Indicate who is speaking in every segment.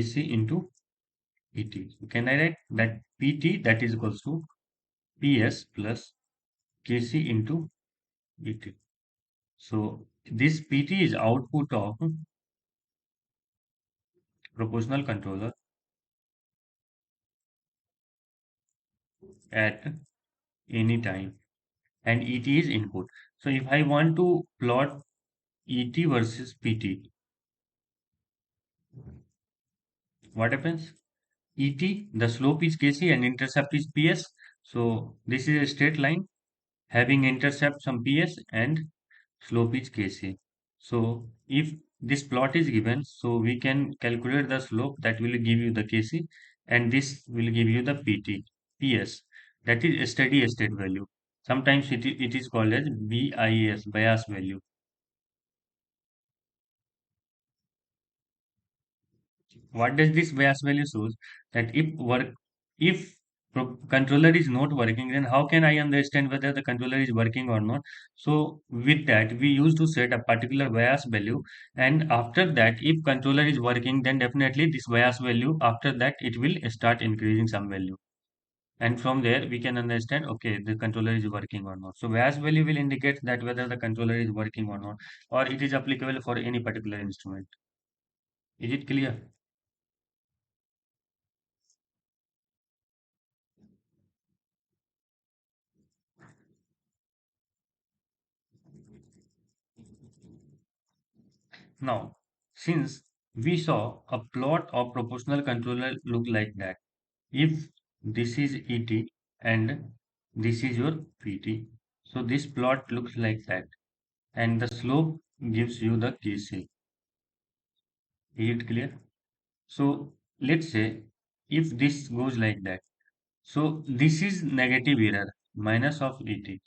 Speaker 1: Kc into Pt. So can I write that Pt that is equals to Ps plus Kc into Et. So this Pt is output of proportional controller at any time, and Et is input. So if I want to plot Et versus Pt, what happens? Et, the slope is Kc and intercept is Ps. So this is a straight line having intercept some Ps and slope is Kc. So if this plot is given, so we can calculate the slope that will give you the Kc, and this will give you the Ps. That is a steady state value. Sometimes it is called as BIS, bias value. What does this bias value shows? That if controller is not working, then how can I understand whether the controller is working or not? So with that, we used to set a particular bias value, and after that, if controller is working, then definitely this bias value, after that, it will start increasing some value. And from there, we can understand, okay, the controller is working or not. So bias value will indicate that whether the controller is working or not, or it is applicable for any particular instrument. Is it clear? Now, since we saw a plot of proportional controller look like that, if this is Et and this is your Pt, so this plot looks like that, and the slope gives you the Kc. Is it clear? So let's say if this goes like that, so this is negative error minus of Et,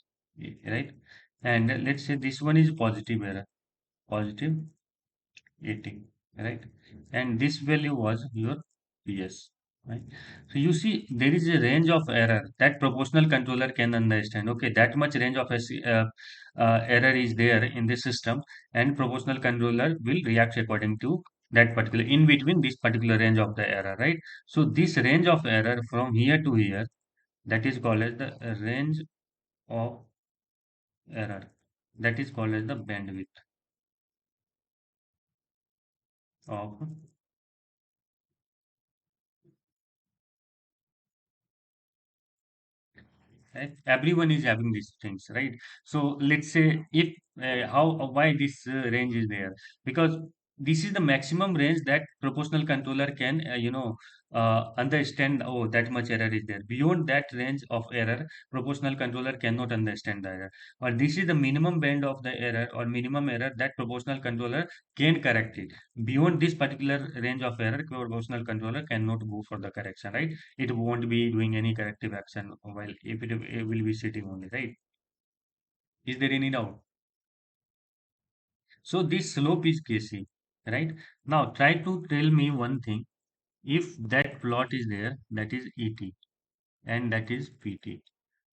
Speaker 1: right? And let's say this one is positive error, positive 80, right? And this value was your PS, right? So you see there is a range of error that proportional controller can understand. Okay, that much range of error is there in the system, and proportional controller will react according to that particular in between this particular range of the error, right? So this range of error from here to here, that is called as the range of error. That is called as the bandwidth of. Right? Everyone is having these things, right? So let's say if how why this range is there, because this is the maximum range that proportional controller can understand. Oh, that much error is there. Beyond that range of error, proportional controller cannot understand the error. Or this is the minimum band of the error or minimum error that proportional controller can correct it. Beyond this particular range of error, proportional controller cannot go for the correction, right? It won't be doing any corrective action while if it will be sitting only, right? Is there any doubt? So this slope is Kc, right? Now try to tell me one thing. If that plot is there, that is Et and that is Pt.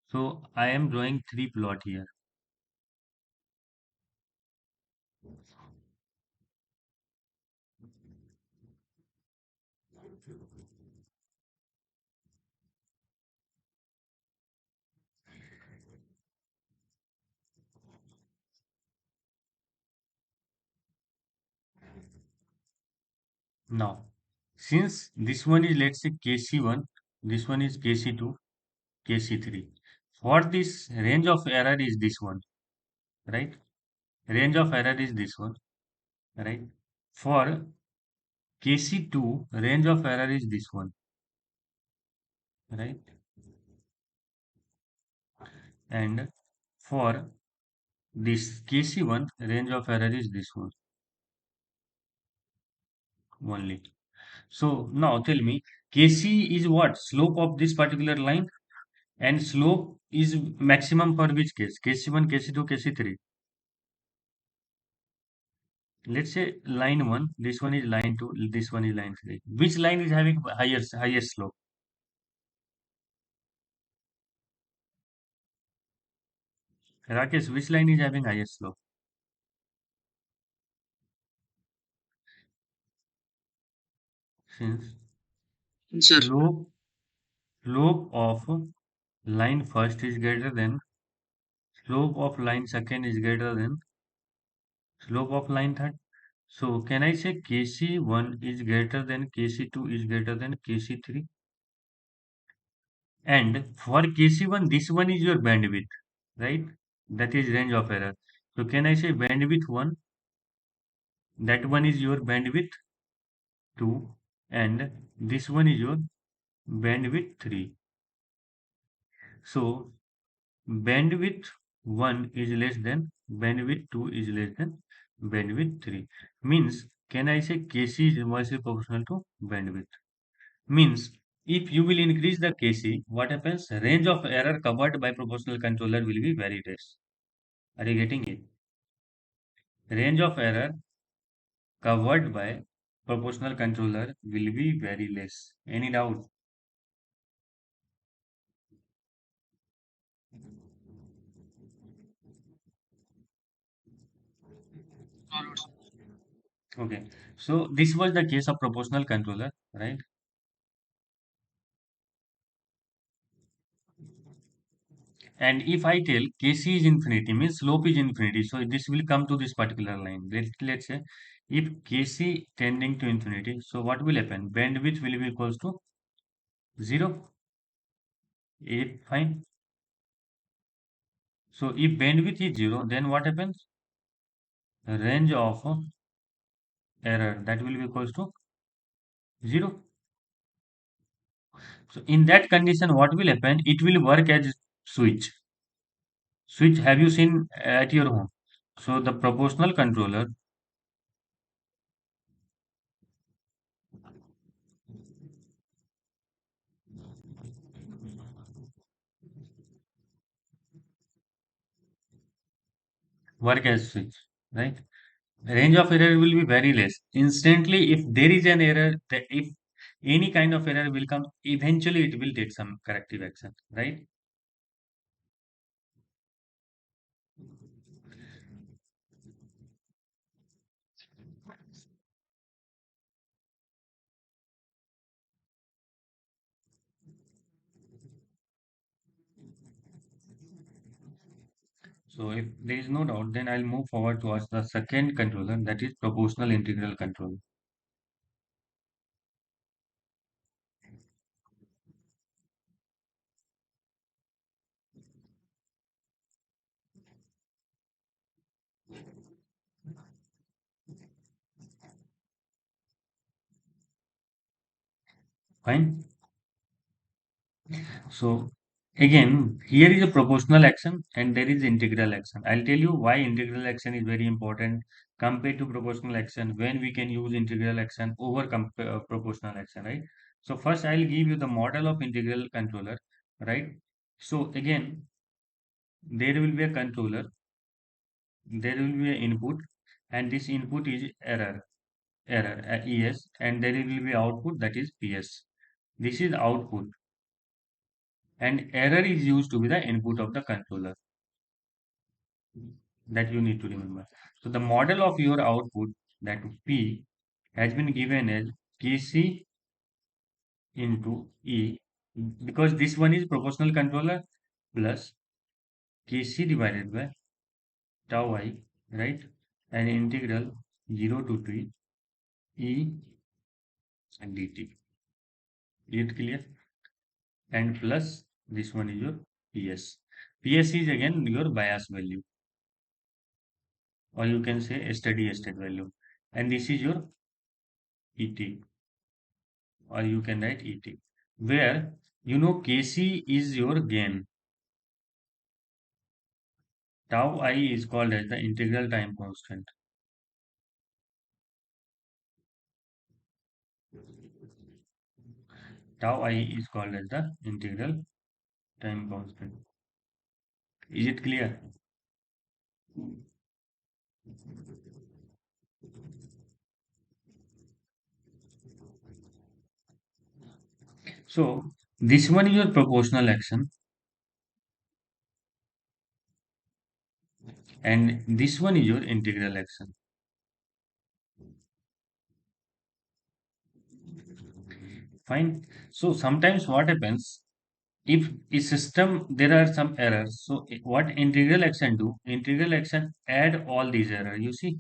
Speaker 1: So I am drawing three plot here. Now, since this one is, let's say, Kc1, this one is Kc2, Kc3. For this range of error is this one, right? Range of error is this one, right? For Kc2, range of error is this one, right? And for this Kc1, range of error is this one only. So now tell me, Kc is what? Slope of this particular line, and slope is maximum for which case? Kc1, Kc2, Kc3. Let's say line 1, this one is line 2, this one is line 3. Which line is having highest slope? Rakesh, which line is having highest slope? since
Speaker 2: Sir,
Speaker 1: slope slope of line first is greater than slope of line second is greater than slope of line third. So can I say Kc1 is greater than Kc2 is greater than Kc3? And for Kc1, this one is your bandwidth, right? That is range of error. So can I say bandwidth 1? That one is your bandwidth 2, and this one is your bandwidth 3. So bandwidth 1 is less than bandwidth 2 is less than bandwidth 3. Means, can I say Kc is inversely proportional to bandwidth? Means, if you will increase the Kc, what happens? Range of error covered by proportional controller will be very less. Are you getting it? Range of error covered by proportional controller will be very less. Any doubt? Okay. So this was the case of proportional controller, right? And if I tell Kc is infinity, means slope is infinity. So this will come to this particular line. Let's say if Kc tending to infinity, so what will happen? Bandwidth will be equals to 0. Fine. So if bandwidth is 0, then what happens? Range of error, that will be equals to 0. So in that condition, what will happen? It will work as switch. Switch have you seen at your home? So the proportional controller work as switch, right? Range of error will be very less. Instantly, if there is an error, if any kind of error will come, eventually it will take some corrective action, right? So if there is no doubt, then I'll move forward towards the second controller, that is proportional integral control. Fine. So again, here is a proportional action and there is integral action. I'll tell you why integral action is very important compared to proportional action, when we can use integral action over proportional action, right? So first I'll give you the model of integral controller, right? So again, there will be a controller, there will be an input, and this input is error, ES, and there will be output, that is PS. This is output, and error is used to be the input of the controller, that you need to remember. So the model of your output, that P, has been given as Kc into E, because this one is proportional controller, plus Kc divided by tau I, right? And integral 0 to t E and dt. Is it clear? And plus this one is your PS. PS is again your bias value, or you can say a steady state value. And this is your ET, or you can write ET, where Kc is your gain. Tau I is called as the integral time constant. Tau I is called as the integral time constant. Is it clear? So this one is your proportional action, and this one is your integral action. Fine. So sometimes what happens, if a system there are some errors, so what integral action do? Integral action add all these errors. You see,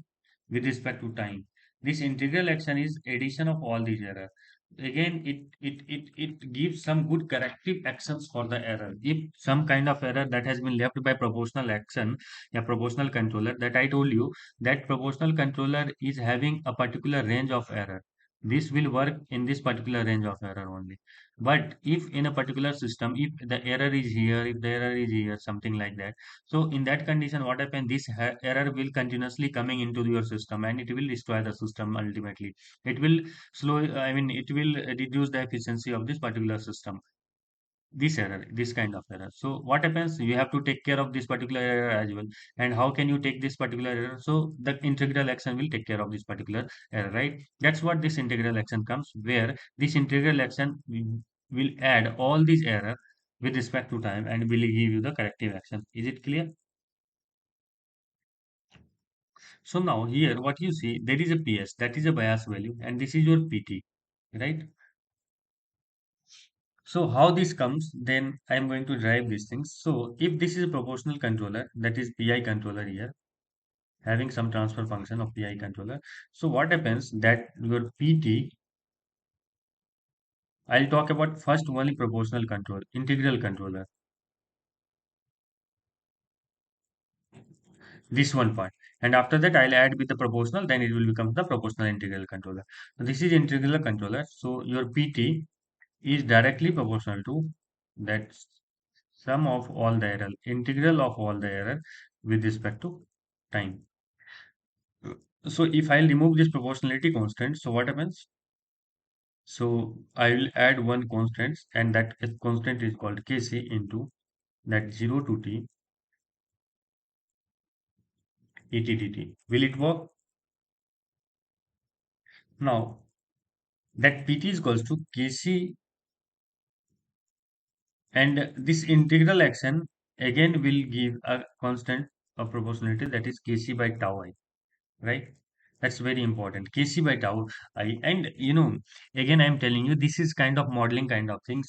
Speaker 1: with respect to time, this integral action is addition of all these errors. Again, it gives some good corrective actions for the error. If some kind of error that has been left by proportional action, a proportional controller that I told you, that proportional controller is having a particular range of error. This will work in this particular range of error only. But if in a particular system, if the error is here, if the error is here, something like that, so in that condition, what happens? This error will continuously coming into your system and it will destroy the system ultimately. It will I mean, it will reduce the efficiency of this particular system. This error, this kind of error. So what happens? You have to take care of this particular error as well. And how can you take this particular error? So the integral action will take care of this particular error, right? That's what this integral action comes, where this integral action will add all these error with respect to time and will give you the corrective action. Is it clear? So now here, what you see, there is a PS, that is a bias value, and this is your PT, right? So how this comes, then I'm going to drive these things. So if this is a proportional controller, that is PI controller here, having some transfer function of PI controller. So what happens that your PT, I'll talk about first only proportional control, integral controller, this one part. And after that, I'll add with the proportional, then it will become the proportional integral controller. So this is integral controller. So your PT is directly proportional to that sum of all the error, integral of all the error with respect to time. So if I'll remove this proportionality constant, so what happens? So I will add one constant, and that constant is called Kc into that 0 to t et dt. Will it work? Now that pt is equals to Kc, and this integral action again will give a constant of proportionality, that is Kc by tau I, right? That's very important. Kc by tau I, and again I'm telling you, this is kind of modeling kind of thing.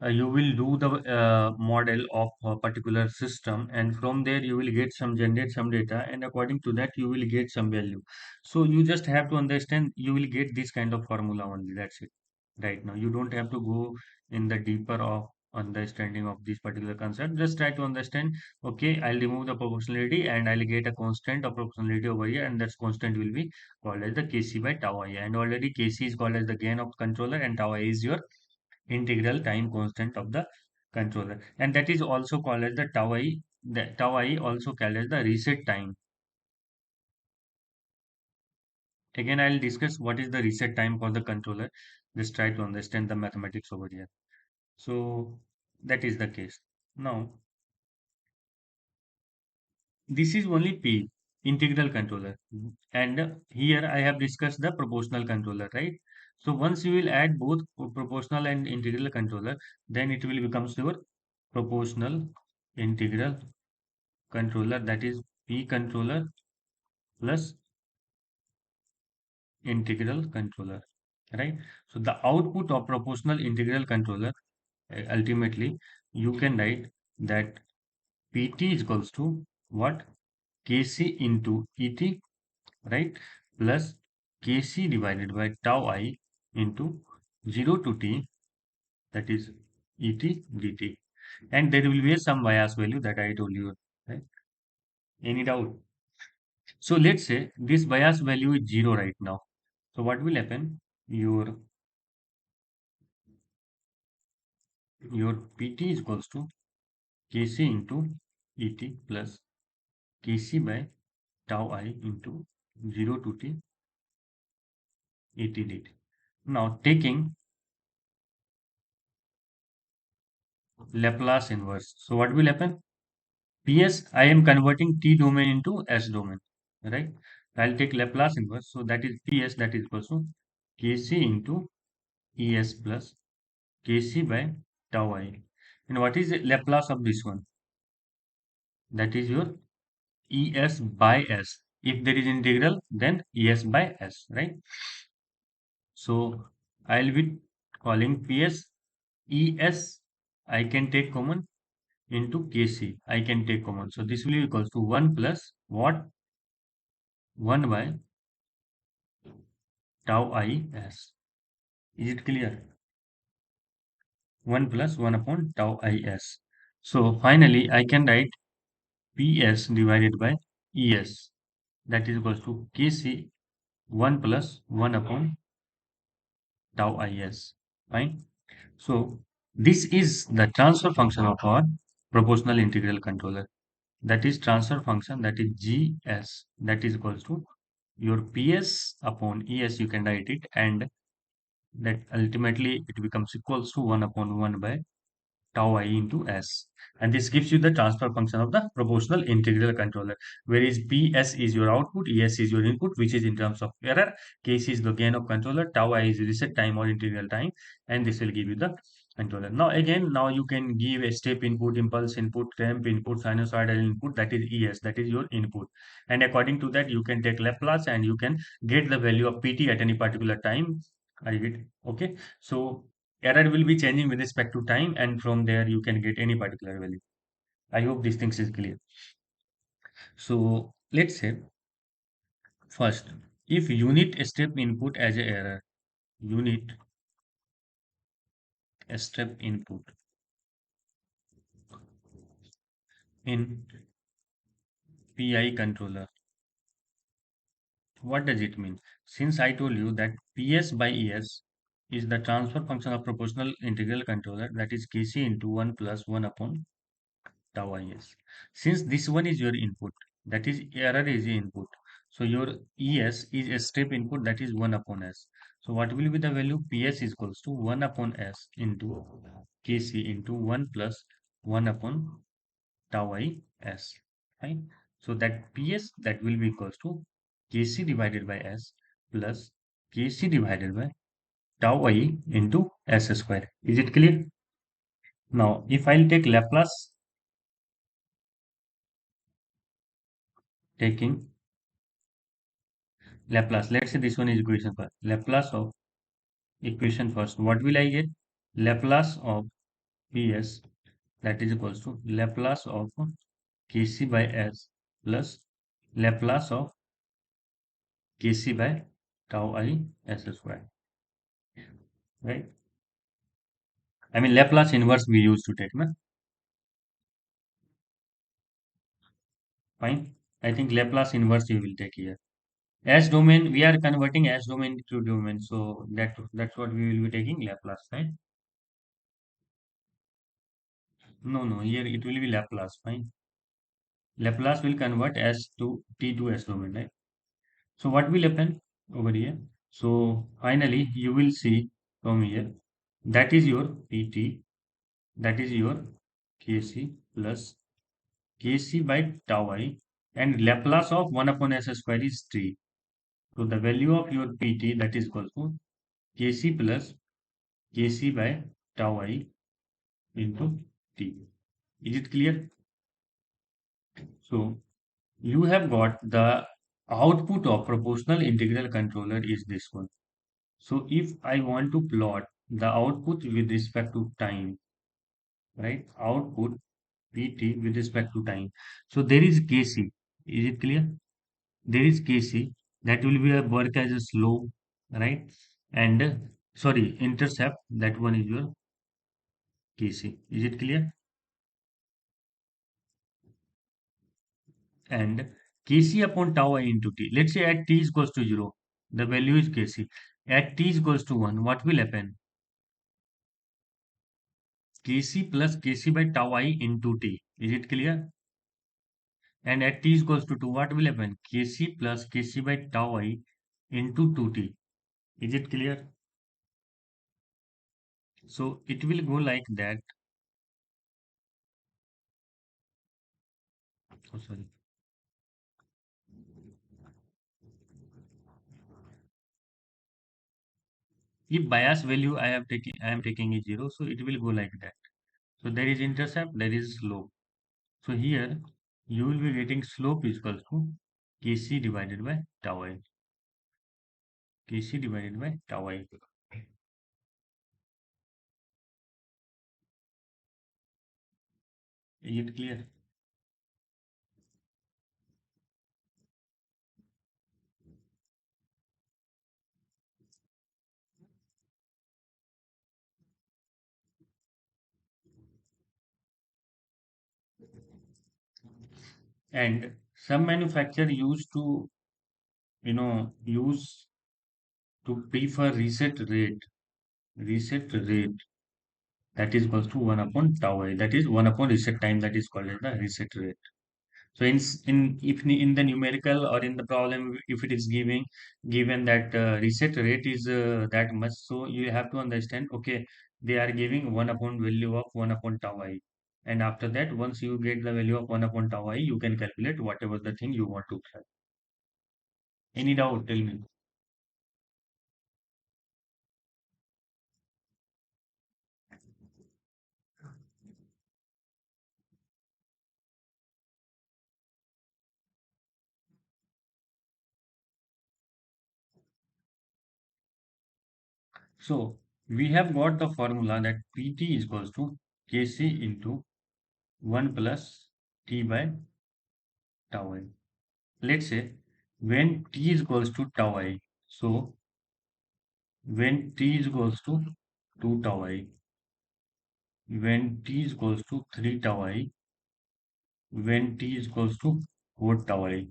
Speaker 1: You will do the model of a particular system, and from there you will get some generate some data, and according to that you will get some value. So you just have to understand, you will get this kind of formula only. That's it. Right now you don't have to go in the deeper of understanding of this particular concept. Just try to understand. Okay, I'll remove the proportionality and I'll get a constant of proportionality over here, and that constant will be called as the Kc by tau I. And already Kc is called as the gain of controller, and tau I is your integral time constant of the controller, and that is also called as the tau I. The tau I also called as the reset time. Again, I'll discuss what is the reset time for the controller. Just try to understand the mathematics over here. So that is the case. Now this is only P, integral controller, and here I have discussed the proportional controller, right? So once you will add both proportional and integral controller, then it will becomes your proportional integral controller, that is P controller plus integral controller, right? So the output of proportional integral controller, ultimately you can write that PT is equals to what? Kc into Et, right? Plus Kc divided by tau I into 0 to t, that is Et dt. And there will be some bias value that I told you, right? Any doubt? So let's say this bias value is 0 right now. So what will happen? Your PT is equals to Kc into Et plus Kc by tau I into 0 to t Et dt. Now taking Laplace inverse. So what will happen? PS, I am converting T domain into S domain, right? I'll take Laplace inverse. So that is PS, that is equals to Kc into Es plus Kc by tau I. And what is the Laplace of this one? That is your Es by S. If there is integral, then Es by S, right? So I'll be calling PS ES. I can take common into KC. I can take common. So this will be equals to 1 plus what? 1 by tau I S. Is it clear? 1 plus 1 upon tau I S. So finally, I can write PS divided by ES. That is equals to KC 1 plus 1 upon tau IS. Fine. So this is the transfer function of our proportional integral controller. That is transfer function, that is GS, that is equals to your PS upon ES, you can write it, and that ultimately it becomes equals to 1 upon 1 by tau I into S. And this gives you the transfer function of the proportional integral controller, whereas PS is your output, ES is your input, which is in terms of error, KC is the gain of controller, tau I is reset time or integral time, and this will give you the controller. Now again, now you can give a step input, impulse input, ramp input, sinusoidal input, that is ES, that is your input. And according to that, you can take Laplace and you can get the value of PT at any particular time. I get, okay. So error will be changing with respect to time, and from there you can get any particular value. I hope these things is clear. So let's say first, if unit step input as a error, unit step input in PI controller, what does it mean? Since I told you that PS by ES is the transfer function of proportional integral controller, that is KC into 1 plus 1 upon tau is. Since this one is your input, that is error is the input. So your ES is a step input, that is 1 upon S. So what will be the value? PS is equals to 1 upon S into KC into 1 plus 1 upon tau I S. Right? So that PS that will be equals to KC divided by S plus KC divided by tau I into S square. Is it clear? Now, if I'll take Laplace, taking Laplace. Let's say this one is equation first. Laplace of equation first. What will I get? Laplace of PS, that is equals to Laplace of Kc by S plus Laplace of Kc by tau I S square. Right? I mean Laplace inverse we used to take, na? Fine. I think Laplace inverse you will take here. S domain, we are converting S domain to domain. So that's what we will be taking Laplace, right? No, no, here it will be Laplace, fine. Laplace will convert S to T to S domain, right? So what will happen over here? So finally you will see from here, that is your PT, that is your Kc plus Kc by tau I, and Laplace of 1 upon S square is 3. So the value of your PT, that is equal to Kc plus Kc by tau I into T. Is it clear? So you have got the output of proportional integral controller is this one. So if I want to plot the output with respect to time, right? Output PT with respect to time. So there is Kc. Is it clear? There is Kc that will be a work as a slope, right? And sorry, intercept, that one is your Kc. Is it clear? And Kc upon tau I into T. Let's say at T is equals to 0, the value is Kc. At T is equals to 1, what will happen? Kc plus Kc by tau I into T. Is it clear? And at T is equals to 2, what will happen? Kc plus Kc by tau I into 2T. Is it clear? So it will go like that. Oh, sorry. If bias value I am taking is 0, so it will go like that. So there is intercept, there is slope. So here you will be getting slope is equals to Kc divided by tau I. Kc divided by tau I. Is it clear? And some manufacturer used to, use to prefer reset rate that is equals to 1 upon tau I. That is 1 upon reset time, that is called as the reset rate. So in the numerical or in the problem, if it is given that reset rate is that much, so you have to understand, okay, they are giving 1 upon value of 1 upon tau I. And after that, once you get the value of 1 upon tau I, you can calculate whatever the thing you want to try. Any doubt? Tell me. So we have got the formula that Pt is equals to Kc into 1 plus T by tau I. Let's say when T is equals to tau I, so when T is equals to 2 tau I, when T is equals to 3 tau I, when T is equals to 4 tau I,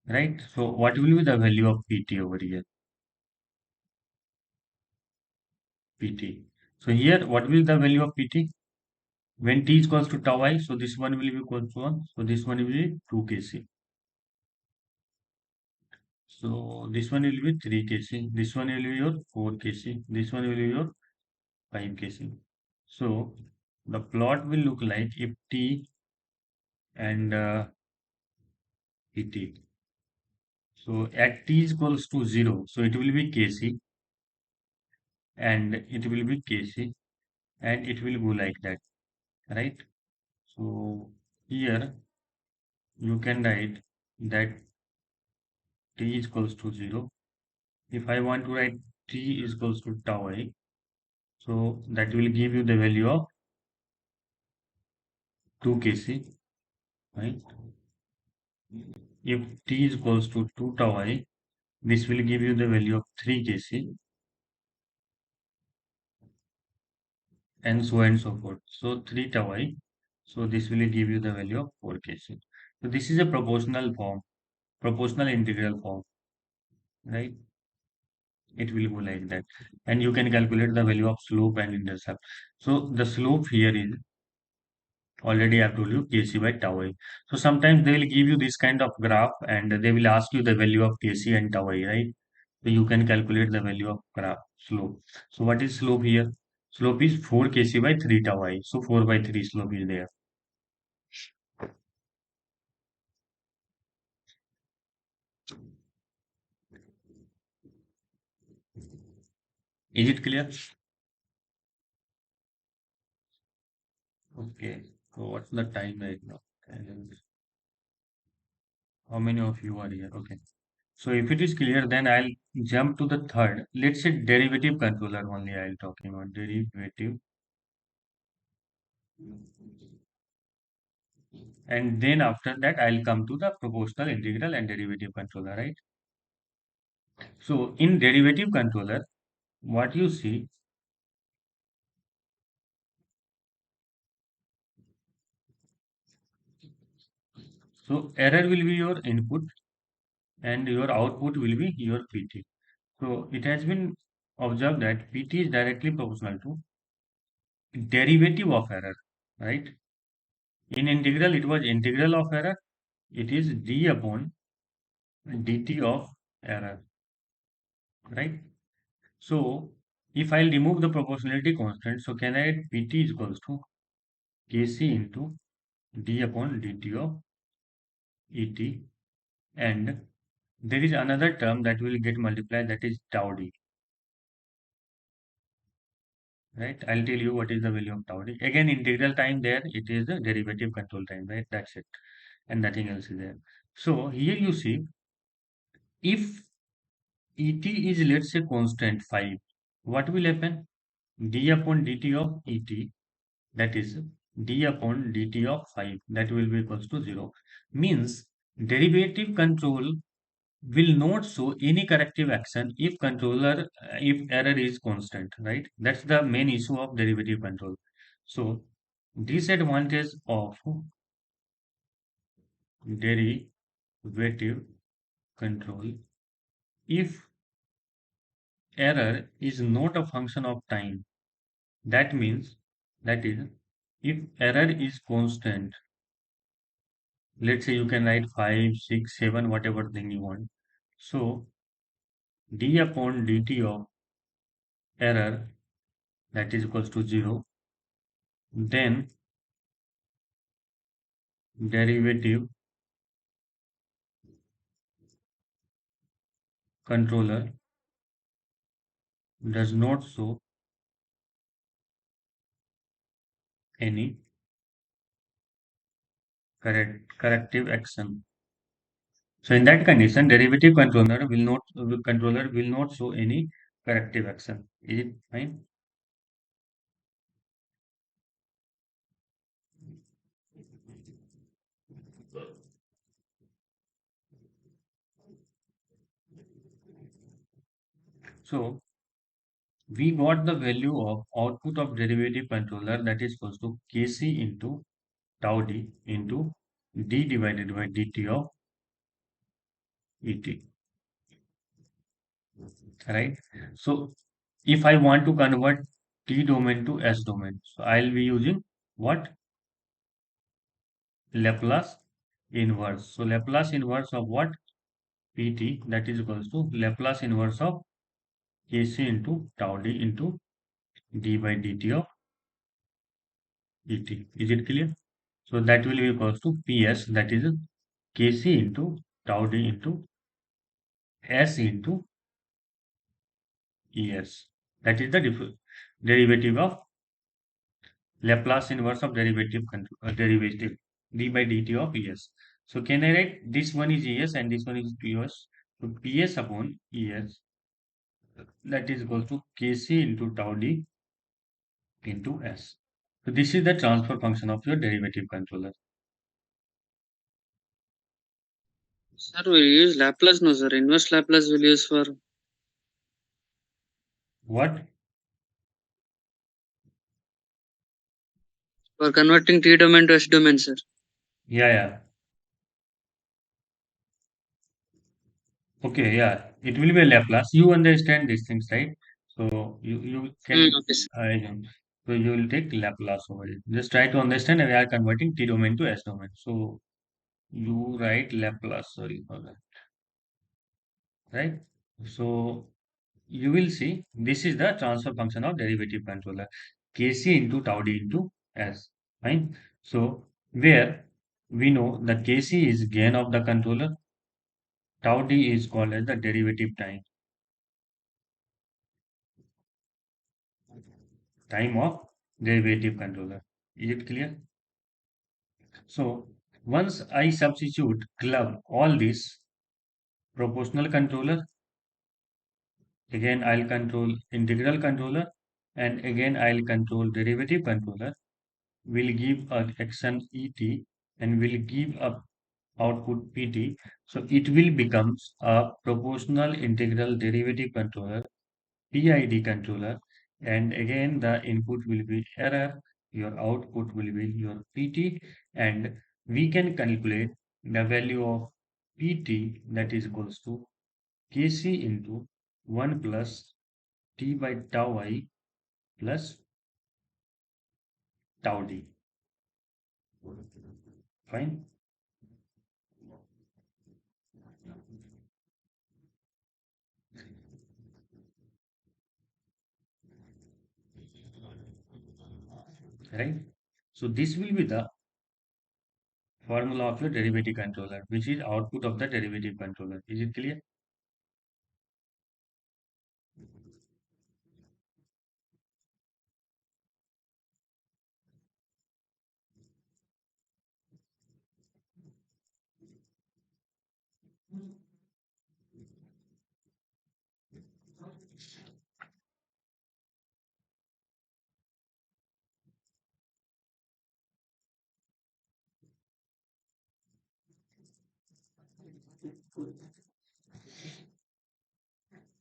Speaker 1: right? So what will be the value of Pt over here? Pt. So here, what will be the value of Pt? When T is equals to tau I, so this one will be equal to 1. So this one will be 2 Kc. So this one will be 3 Kc. This one will be your 4 Kc. This one will be your 5 Kc. So the plot will look like if T and Pt. So at t is equals to 0, so it will be Kc and it will be Kc and it will go like that, right? So here you can write that t is equals to 0. If I want to write t is equals to tau I, so that will give you the value of 2 Kc, right? If t is equals to 2 tau I, this will give you the value of 3 Kc and so on and so forth. So 3 tau I. So this will give you the value of 4 Kc. So this is a proportional form, proportional integral form, right? It will go like that. And you can calculate the value of slope and intercept. So the slope here is already I've told you Kc by tau I. So sometimes they will give you this kind of graph and they will ask you the value of Kc and tau I, right? So you can calculate the value of graph slope. So what is slope here? Slope is 4 Kc by 3 tau I. So 4 by 3 slope is there. Is it clear? Okay. So what's the time right now? And how many of you are here? Okay. So if it is clear, then I'll jump to the third. Let's say derivative controller only I'll talking about derivative. And then after that, I'll come to the proportional integral and derivative controller, right? So in derivative controller, what you see, so error will be your input and your output will be your PT. So it has been observed that PT is directly proportional to derivative of error, right? In integral, it was integral of error. It is d upon dt of error, right? So if I'll remove the proportionality constant, so can I write Pt is equals to Kc into d upon dt of Et, and there is another term that will get multiplied, that is tau d, right? I'll tell you what is the value of tau d. Again, integral time there, it is the derivative control time, right? That's it, and nothing else is there. So here you see, if Et is, let's say, constant 5, what will happen? D upon dt of Et, that is d upon dt of 5, that will be equals to 0. Means derivative control will not show any corrective action if if error is constant, right? That's the main issue of derivative control. So disadvantage of derivative control: if error is not a function of time, that means, that is, if error is constant, let's say you can write 5, 6, 7, whatever thing you want. So d upon dt of error, that is equals to 0, then derivative controller does not show any corrective action. So in that condition, derivative controller will not show any corrective action. Is it fine? So we got the value of output of derivative controller, that is equals to Kc into tau d into d divided by dt of et, right? So if I want to convert t domain to s domain, so I'll be using what? Laplace inverse. So Laplace inverse of what? Pt, that is equals to Laplace inverse of Kc into tau d into d by dt of et. Is it clear? So that will be equals to Ps, that is Kc into tau d into s into Es. That is the derivative of Laplace inverse of derivative d by dt of Es. So can I write this one is Es and this one is Ps? So Ps upon Es, that is equal to Kc into tau d into S. So this is the transfer function of your derivative controller.
Speaker 2: Sir, we use Laplace, no sir. Inverse Laplace will use
Speaker 1: What?
Speaker 2: for converting T domain to S domain, sir.
Speaker 1: Yeah, yeah. Okay, yeah. It will be a Laplace. You understand these things, right? So you can,
Speaker 2: Okay, sir.
Speaker 1: yeah. So you will take Laplace over it. Just try to understand. We are converting T domain to S domain. So you write Laplace, sorry for that, right? So you will see this is the transfer function of derivative controller, Kc into tau d into S. Fine. So where we know the Kc is gain of the controller, tau d is called as the derivative time of derivative controller. Is it clear? So once I substitute club all this, proportional controller, again I'll control integral controller, and again I'll control derivative controller, will give a action et and will give a output pt. So it will become a proportional integral derivative controller, PID controller, and again the input will be error, your output will be your PT, and we can calculate the value of PT, that is equals to Kc into 1 plus T by tau I plus tau D. Fine. Right? So this will be the formula of your derivative controller, which is output of the derivative controller. Is it clear?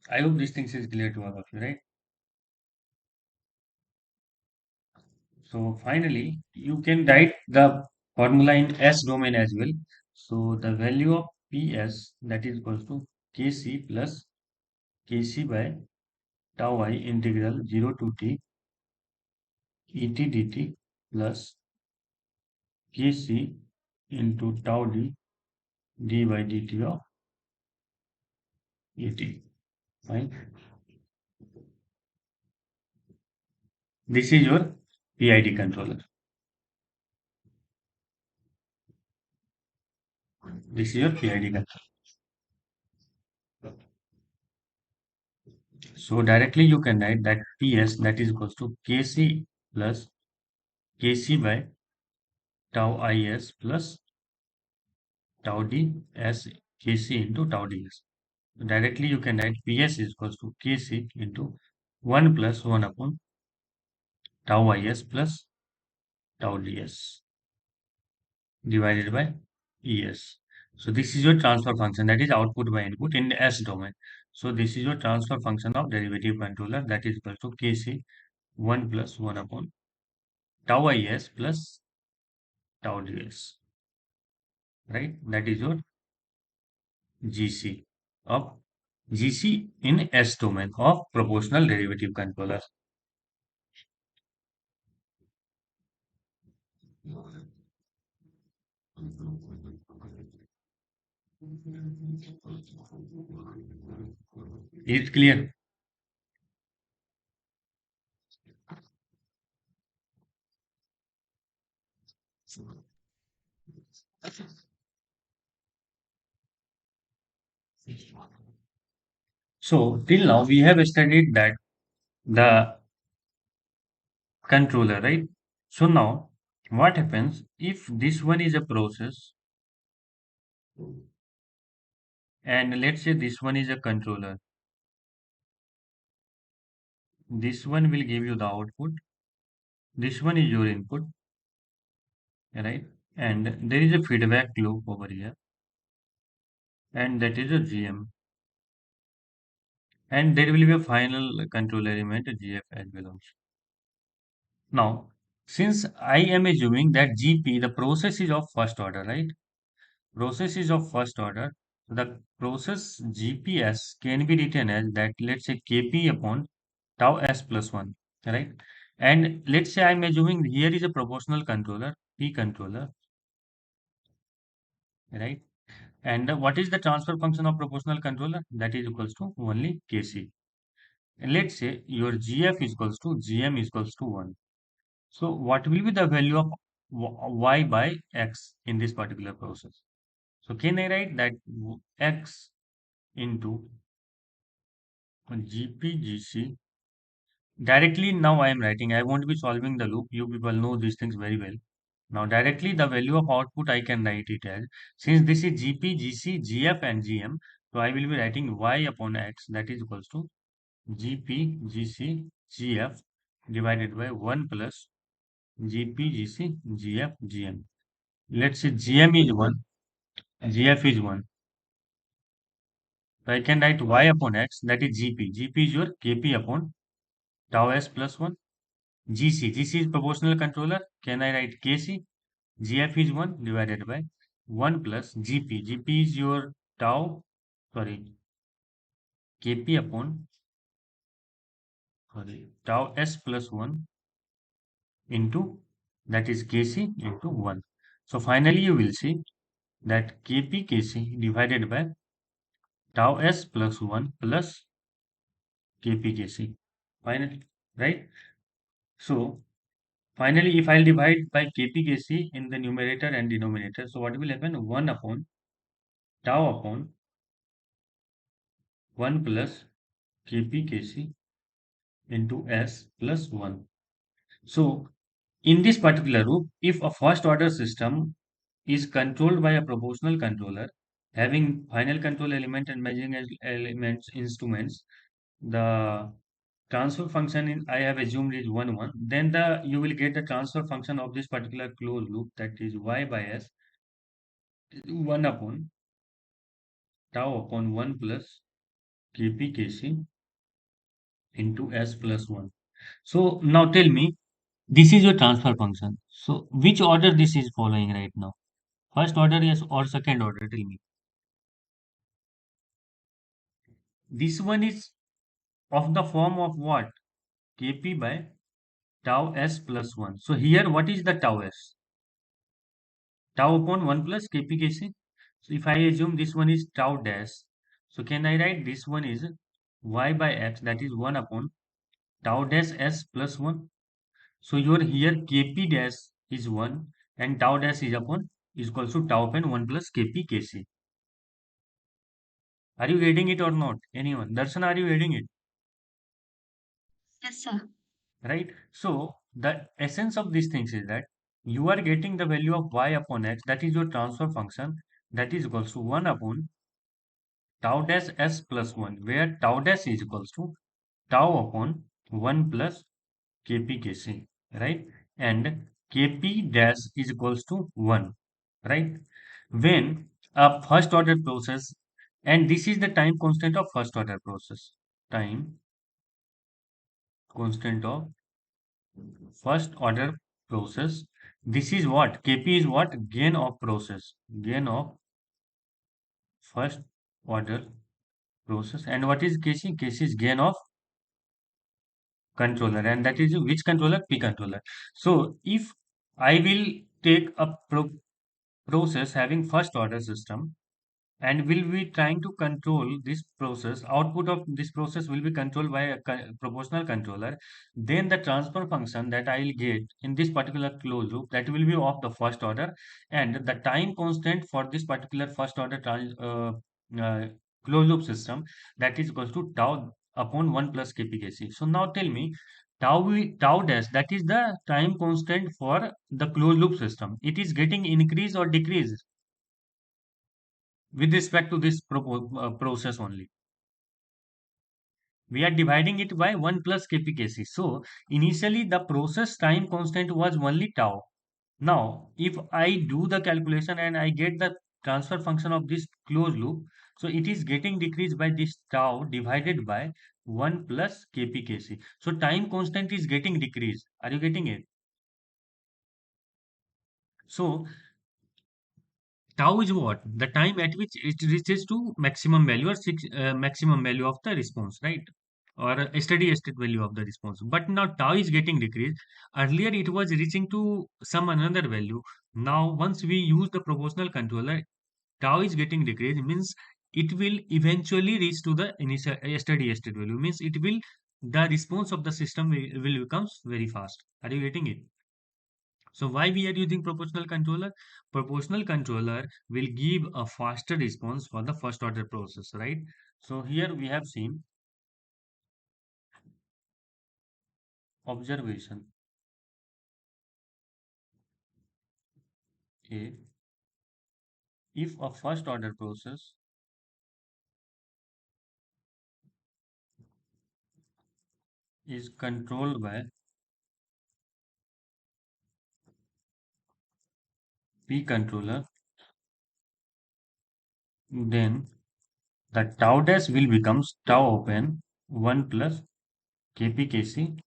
Speaker 1: I hope these things is clear to all of you, right? So finally, you can write the formula in S domain as well. So the value of PS, that is equals to Kc plus Kc by tau I integral 0 to t et dt plus Kc into tau d d by dt of et. Fine. This is your PID controller. This is your PID controller. So directly you can write that PS, that is equals to Kc plus Kc by tau is plus tau d as Kc into tau ds. So directly you can write PS is equals to Kc into 1 plus 1 upon tau is plus tau ds divided by Es. So this is your transfer function, that is output by input in S domain. So this is your transfer function of derivative controller, that is equal to Kc 1 plus 1 upon tau is plus tau ds, right? That is your GC of GC in S domain of proportional derivative controller. Is it clear? So till now we have studied that the controller, right? So now what happens if this one is a process and let's say this one is a controller. This one will give you the output. This one is your input, right? And there is a feedback loop over here, and that is a GM. And there will be a final control element, a GF as well also. Now, since I am assuming that GP, the process is of first order, right? Process is of first order. The process GPS can be written as that, let's say Kp upon tau s plus 1, right? And let's say I'm assuming here is a proportional controller, P controller, right? And what is the transfer function of proportional controller? That is equals to only Kc. And let's say your GF is equals to GM is equals to 1. So what will be the value of y by x in this particular process? So can I write that x into GPGC directly? Now I am writing, I won't be solving the loop. You people know these things very well. Now directly the value of output I can write it as, since this is GP, GC, GF and GM, so I will be writing y upon x, that is equals to GP, GC, GF divided by 1 plus GP, GC, GF, GM. Let's say GM is 1, GF is 1. So I can write y upon x, that is GP. GP is your KP upon tau s plus 1. GC is proportional controller. Can I write KC? GF is 1 divided by 1 plus GP. GP is your sorry, KP upon, tau s plus 1 into, that is KC into 1. So finally you will see that KP KC divided by tau s plus 1 plus KPKC. Finally, right? So finally, if I'll divide by KPKC in the numerator and denominator, so what will happen? 1 upon tau upon 1 plus KPKC into S plus 1. So in this particular loop, if a first order system is controlled by a proportional controller having final control element and measuring elements instruments, the transfer function in I have assumed is 1 1, then you will get the transfer function of this particular closed loop, that is y by s 1 upon tau upon 1 plus kp kc into s plus 1. So now tell me, this is your transfer function. So which order this is following right now? First order, yes, or second order? Tell me. This one is of the form of what? Kp by tau s plus 1. So here, what is the tau s? Tau upon 1 plus kp kc. So if I assume this one is tau dash, so can I write this one is y by x, that is 1 upon tau dash s plus 1. So your here kp dash is 1 and tau dash is upon is equals to tau upon 1 plus kp kc. Are you getting it or not? Anyone? Darshan, are you getting it?
Speaker 3: Yes, sir.
Speaker 1: Right? So the essence of these things is that you are getting the value of y upon x, that is your transfer function, that is equals to 1 upon tau dash s plus 1, where tau dash is equals to tau upon 1 plus kp kc, right? And kp dash is equals to 1, right? When a first order process, and this is the time constant of first order process, time constant of first order process. This is what? Kp is what? Gain of process. Gain of first order process. And what is Kc? Kc is gain of controller. And that is which controller? P controller. So if I will take a process having first order system, and will be trying to control this process, output of this process will be controlled by a proportional controller, then the transfer function that I will get in this particular closed loop, that will be of the first order, and the time constant for this particular first order uh, closed loop system, that is equals to tau upon 1 plus kpkc. So now tell me, tau dash, that is the time constant for the closed loop system, it is getting increase or decrease with respect to this process only. We are dividing it by 1 plus kpkc. So initially the process time constant was only tau. Now if I do the calculation and I get the transfer function of this closed loop, so it is getting decreased by this tau divided by 1 plus kpkc. So time constant is getting decreased. Are you getting it? So tau is what? The time at which it reaches to maximum value, or maximum value of the response, right? Or a steady state value of the response. But now tau is getting decreased. Earlier it was reaching to some another value. Now once we use the proportional controller, tau is getting decreased, means it will eventually reach to the initial steady state value. Means it will, the response of the system will becomes very fast. Are you getting it? So why we are using proportional controller? Proportional controller will give a faster response for the first order process, right? So here we have seen observation A. If a first order process is controlled by P controller, then the tau dash will becomes tau open 1 plus kpkc,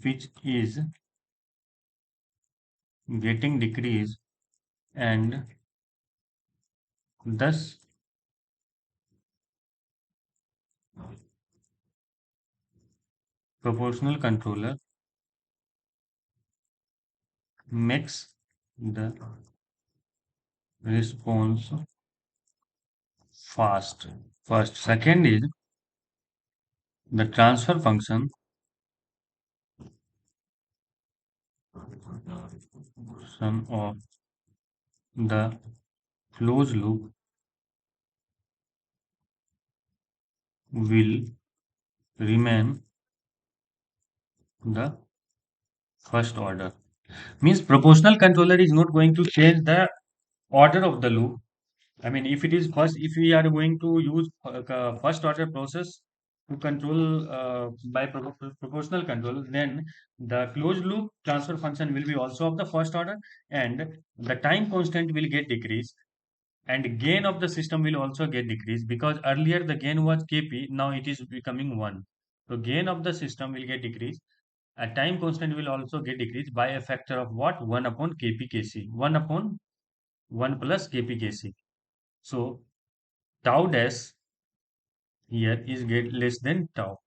Speaker 1: which is getting decreased, and thus proportional controller makes the response fast. First. Second is the transfer function sum of the closed loop will remain the first order. Means proportional controller is not going to change the order of the loop. I mean, if it is first, if we are going to use first order process to control by proportional control, then the closed loop transfer function will be also of the first order, and the time constant will get decreased. and gain of the system will also get decreased because earlier the gain was kp, now it is becoming 1. So gain of the system will get decreased. A time constant will also get decreased by a factor of what? 1 upon kp kc, 1 upon 1 plus kp kc. So tau dash here is get less than tau.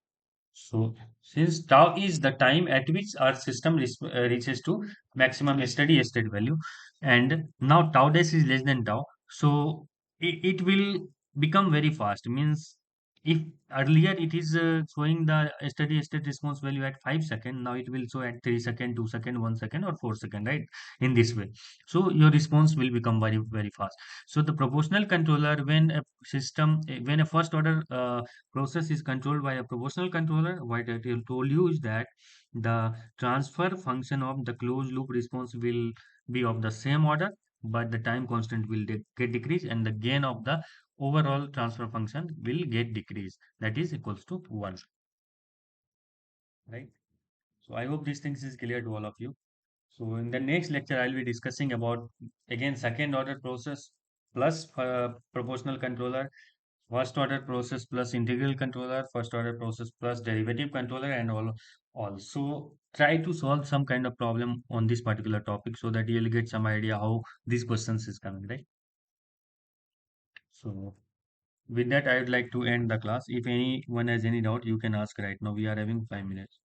Speaker 1: So since tau is the time at which our system reaches to maximum steady state value, and now tau dash is less than tau, so it will become very fast. Means if earlier it is showing the steady state response value at 5 seconds, now it will show at 3 seconds, 2 seconds, 1 second, or 4 seconds, right? In this way, so your response will become very very fast. So the proportional controller, when a when a first order process is controlled by a proportional controller, what I told you is that the transfer function of the closed loop response will be of the same order, but the time constant will get decreased, and the gain of the overall transfer function will get decreased. That is equals to 1, right? So I hope these things is clear to all of you. So in the next lecture, I'll be discussing about again second order process plus proportional controller, first order process plus integral controller, first order process plus derivative controller, and all. Also try to solve some kind of problem on this particular topic so that you'll get some idea how these questions is coming, right? So with that, I would like to end the class. If anyone has any doubt, you can ask right now. We are having 5 minutes.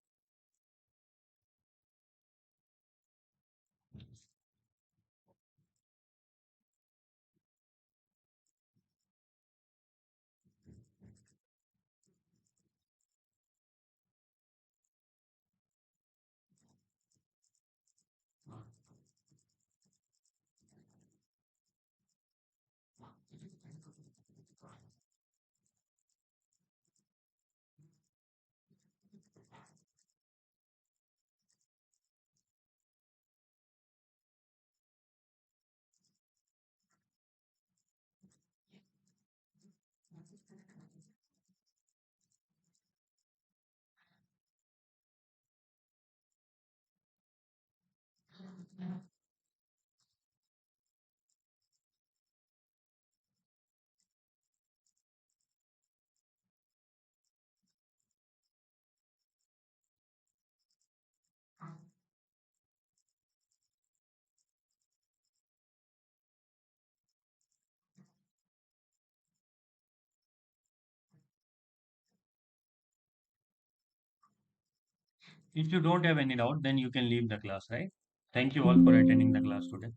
Speaker 1: If you don't have any doubt, then you can leave the class, right? Thank you all for attending the class today.